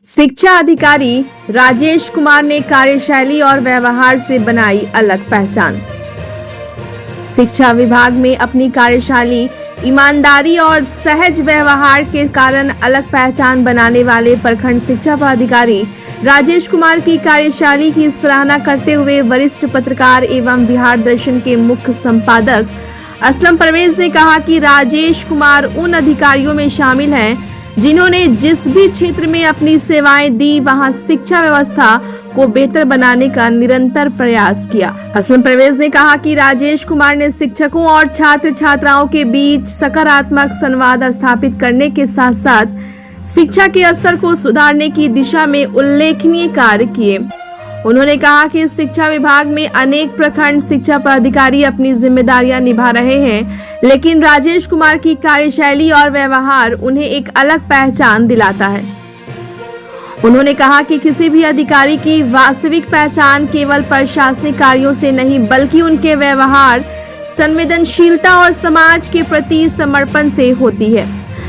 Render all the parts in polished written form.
शिक्षा अधिकारी राजेश कुमार ने कार्यशैली और व्यवहार से बनाई अलग पहचान। शिक्षा विभाग में अपनी कार्यशैली, ईमानदारी और सहज व्यवहार के कारण अलग पहचान बनाने वाले प्रखंड शिक्षा पदाधिकारी राजेश कुमार की कार्यशैली की सराहना करते हुए वरिष्ठ पत्रकार एवं बिहार दर्शन के मुख्य संपादक असलम परवेज ने कहा कि राजेश कुमार उन अधिकारियों में शामिल हैं जिन्होंने जिस भी क्षेत्र में अपनी सेवाएं दी वहां शिक्षा व्यवस्था को बेहतर बनाने का निरंतर प्रयास किया। असलम परवेज ने कहा कि राजेश कुमार ने शिक्षकों और छात्र छात्राओं के बीच सकारात्मक संवाद स्थापित करने के साथ साथ शिक्षा के स्तर को सुधारने की दिशा में उल्लेखनीय कार्य किए। उन्होंने कहा कि शिक्षा विभाग में अनेक प्रखंड शिक्षा पदाधिकारी अपनी जिम्मेदारियां निभा रहे हैं, लेकिन राजेश कुमार की कार्यशैली और व्यवहार उन्हें एक अलग पहचान दिलाता है। उन्होंने कहा कि किसी भी अधिकारी की वास्तविक पहचान केवल प्रशासनिक कार्यों से नहीं बल्कि उनके व्यवहार, संवेदनशीलता और समाज के प्रति समर्पण से होती है।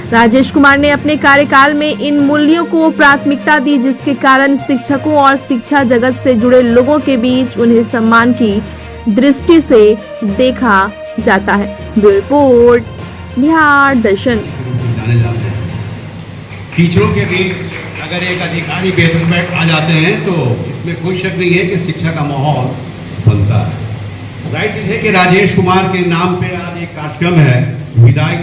राजेश कुमार ने अपने कार्यकाल में इन मूल्यों को प्राथमिकता दी, जिसके कारण शिक्षकों और शिक्षा जगत से जुड़े लोगों के बीच उन्हें सम्मान की दृष्टि से देखा जाता है। ब्यूरो रिपोर्ट, बिहार दर्शन। टीचरों के बीच अगर एक अधिकारी बेहतर आ जाते हैं तो इसमें कोई शक नहीं है कि शिक्षा का माहौल बनता है। जाहिर है कि राजेश कुमार के नाम पे आज एक कार्यक्रम है, विदाई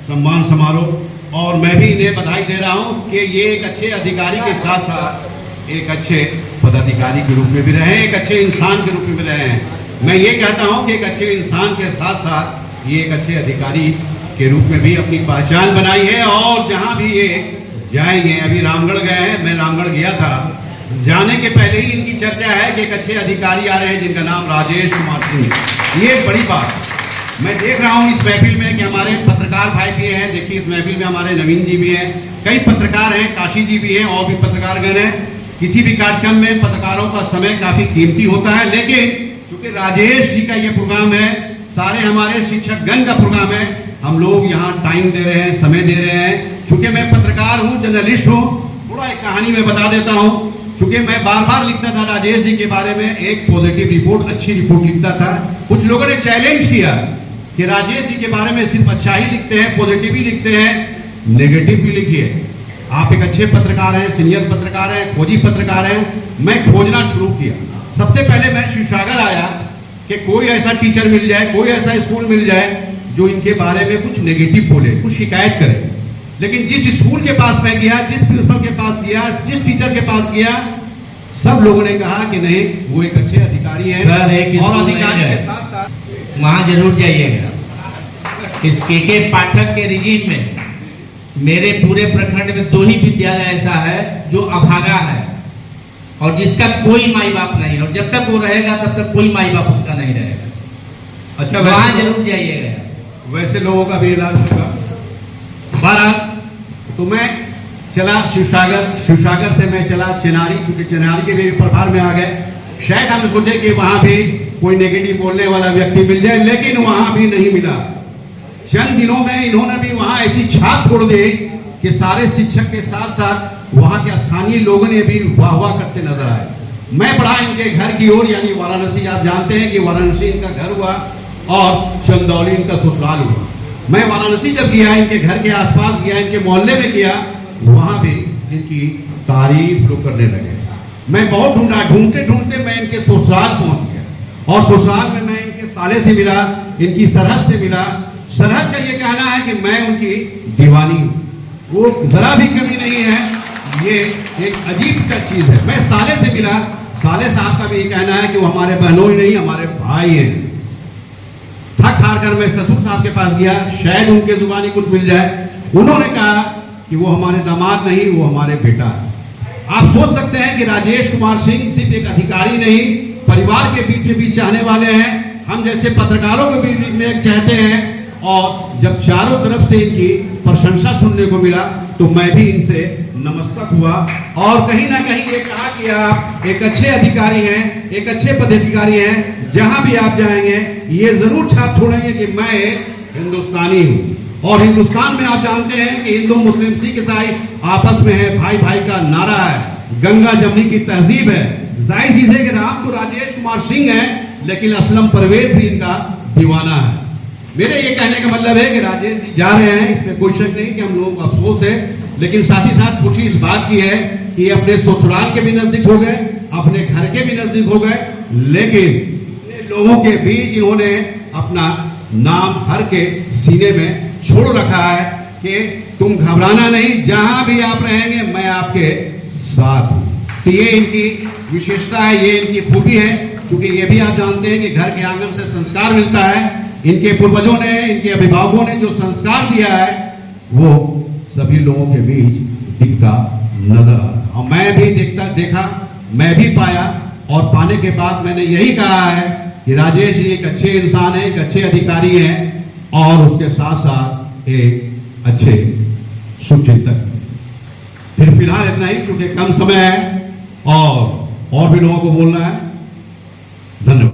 सम्मान समारोह, और मैं भी इन्हें बधाई दे रहा हूं कि ये एक अच्छे अधिकारी के साथ साथ एक अच्छे पदाधिकारी के रूप में भी रहे, एक अच्छे इंसान के रूप में भी रहे हैं। मैं ये कहता हूं कि एक अच्छे इंसान के साथ साथ ये एक अच्छे अधिकारी के रूप में भी अपनी पहचान बनाई है। और जहां भी ये जाएंगे, अभी रामगढ़ गए हैं, मैं रामगढ़ गया था, जाने के पहले ही इनकी चर्चा है कि एक अच्छे अधिकारी आ रहे हैं जिनका नाम राजेश कुमार सिंह। ये एक बड़ी बात मैं देख रहा हूं इस महफिल में कि हमारे पत्रकार भाई भी हैं। देखिए इस महफिल में हमारे नवीन जी भी हैं, कई पत्रकार हैं, काशी जी भी हैं और भी पत्रकारगण हैं। किसी भी कार्यक्रम में पत्रकारों का समय काफी कीमती होता है, लेकिन क्योंकि राजेश जी का ये प्रोग्राम है, सारे हमारे शिक्षक गण का प्रोग्राम है, हम लोग यहाँ टाइम दे रहे हैं, समय दे रहे हैं। चूंकि मैं पत्रकार हूँ, जर्नलिस्ट हूँ, थोड़ा एक कहानी में बता देता हूँ। क्योंकि मैं बार बार लिखता था राजेश जी के बारे में, एक पॉजिटिव रिपोर्ट, अच्छी रिपोर्ट लिखता था। कुछ लोगों ने चैलेंज किया कि राजेश जी के बारे में सिर्फ अच्छा ही लिखते हैं, पॉजिटिव ही लिखते हैं, नेगेटिव भी लिखिए। आप एक अच्छे पत्रकार हैं, सीनियर पत्रकार हैं, खोजी पत्रकार हैं। मैं खोजना शुरू किया। सबसे पहले मैं शिवसागर आया कि कोई ऐसा टीचर मिल जाए, कोई ऐसा स्कूल मिल जाए जो इनके बारे में कुछ नेगेटिव बोले, कुछ शिकायत करे। लेकिन जिस स्कूल के पास मैं गया, जिस प्रिंसिपल के पास गया, जिस टीचर के पास गया, सब लोगों ने कहा कि नहीं, वो एक अच्छे अधिकारी हैं। और अधिकारी के साथ साथ वहाँ जरूर जाइएगा। इस के पाठक के रिजीम में मेरे पूरे प्रखंड में 2 ही विद्यालय ऐसा है जो अभागा है और जिसका कोई माई बाप नहीं है, और जब तक वो रहेगा तब तक कोई माई बाप उसका नहीं रहेगा। अच्छा, वहाँ जरूर जाइएगा। वैसे लोगों का भी इलाज होगा। बहरहाल तो मैं चला शिवसागर से मैं चला चिनारी, क्योंकि चिनारी के भी प्रभार में आ गए। शायद हम सोचे कि वहां भी कोई नेगेटिव बोलने वाला व्यक्ति मिल जाए, लेकिन वहां भी नहीं मिला। चंद दिनों में इन्होंने भी वहां ऐसी छाप छोड़ दी कि सारे शिक्षक के साथ साथ वहां के स्थानीय लोगों ने भी वाह वाह करते नजर आए। मैं बढ़ा इनके घर की ओर, यानी वाराणसी। आप जानते हैं कि वाराणसी इनका घर हुआ और चंदौली इनका ससुराल हुआ। मैं वाराणसी जब गया, इनके घर के आसपास गया, इनके मोहल्ले में गया, वहां भी इनकी तारीफ लोग करने लगे। मैं बहुत ढूंढा, ढूंढते मैं इनके ससुराल पहुंच गया और ससुराल में मैं इनके साले से मिला, इनकी सरहद से मिला। सरहद का ये कहना है कि मैं उनकी दीवानी हूँ, वो जरा भी कमी नहीं है। ये एक अजीब सा चीज है। मैं साले से मिला, साले साहब का भी ये कहना है कि वो हमारे बहनों ही नहीं, हमारे भाई हैं। थक हार कर मैं ससुर साहब के पास गया, शायद उनके जुबानी कुछ मिल जाए। उन्होंने कहा कि वो हमारे दामाद नहीं, वो हमारे बेटा है। आप सोच सकते हैं कि राजेश कुमार सिंह सिर्फ एक अधिकारी नहीं, परिवार के बीच में भी चाहने वाले हैं, हम जैसे पत्रकारों के बीच में एक चाहते हैं। और जब चारों तरफ से इनकी प्रशंसा सुनने को मिला तो मैं भी इनसे नमस्तक हुआ और कहीं ना कहीं ये कहा कि आप एक अच्छे अधिकारी हैं, एक अच्छे पदाधिकारी हैं। जहां भी आप जाएंगे ये जरूर छाप छोड़ेंगे कि मैं हिंदुस्तानी हूं। और हिंदुस्तान में आप जानते हैं कि हिंदू मुस्लिम सिख ईसाई आपस में है, भाई भाई का नारा है। गंगा जमनी की तहजीब है। जाहिर चीज है कि राम तो राजेश कुमार सिंह है, लेकिन असलम परवेज भी इनका दीवाना है। मेरे ये कहने का मतलब है कि राजेश जी जा रहे हैं, इसमें कोई शक नहीं कि हम लोगों को अफसोस है, लेकिन साथ ही साथ खुशी इस बात की है कि ये अपने ससुराल के भी नजदीक हो गए, अपने घर के भी नजदीक हो गए, लेकिन इतने लोगों के बीच इन्होंने अपना नाम हर के सीने में छोड़ रखा है कि तुम घबराना नहीं, जहां भी आप रहेंगे मैं आपके साथ हूं। तो ये इनकी विशेषता है, ये इनकी खूबी है, क्योंकि ये भी आप जानते हैं कि घर के आंगन से संस्कार मिलता है। इनके पूर्वजों ने, इनके अभिभावकों ने जो संस्कार दिया है वो सभी लोगों के बीच दिखता नजर आता। और मैं भी देखा, मैं भी पाया, और पाने के बाद मैंने यही कहा है कि राजेश जी एक अच्छे इंसान है, एक अच्छे अधिकारी हैं, और उसके साथ साथ एक अच्छे शुभचिंतक। फिर फिलहाल इतना ही, क्योंकि कम समय है और भी लोगों को बोलना है। धन्यवाद।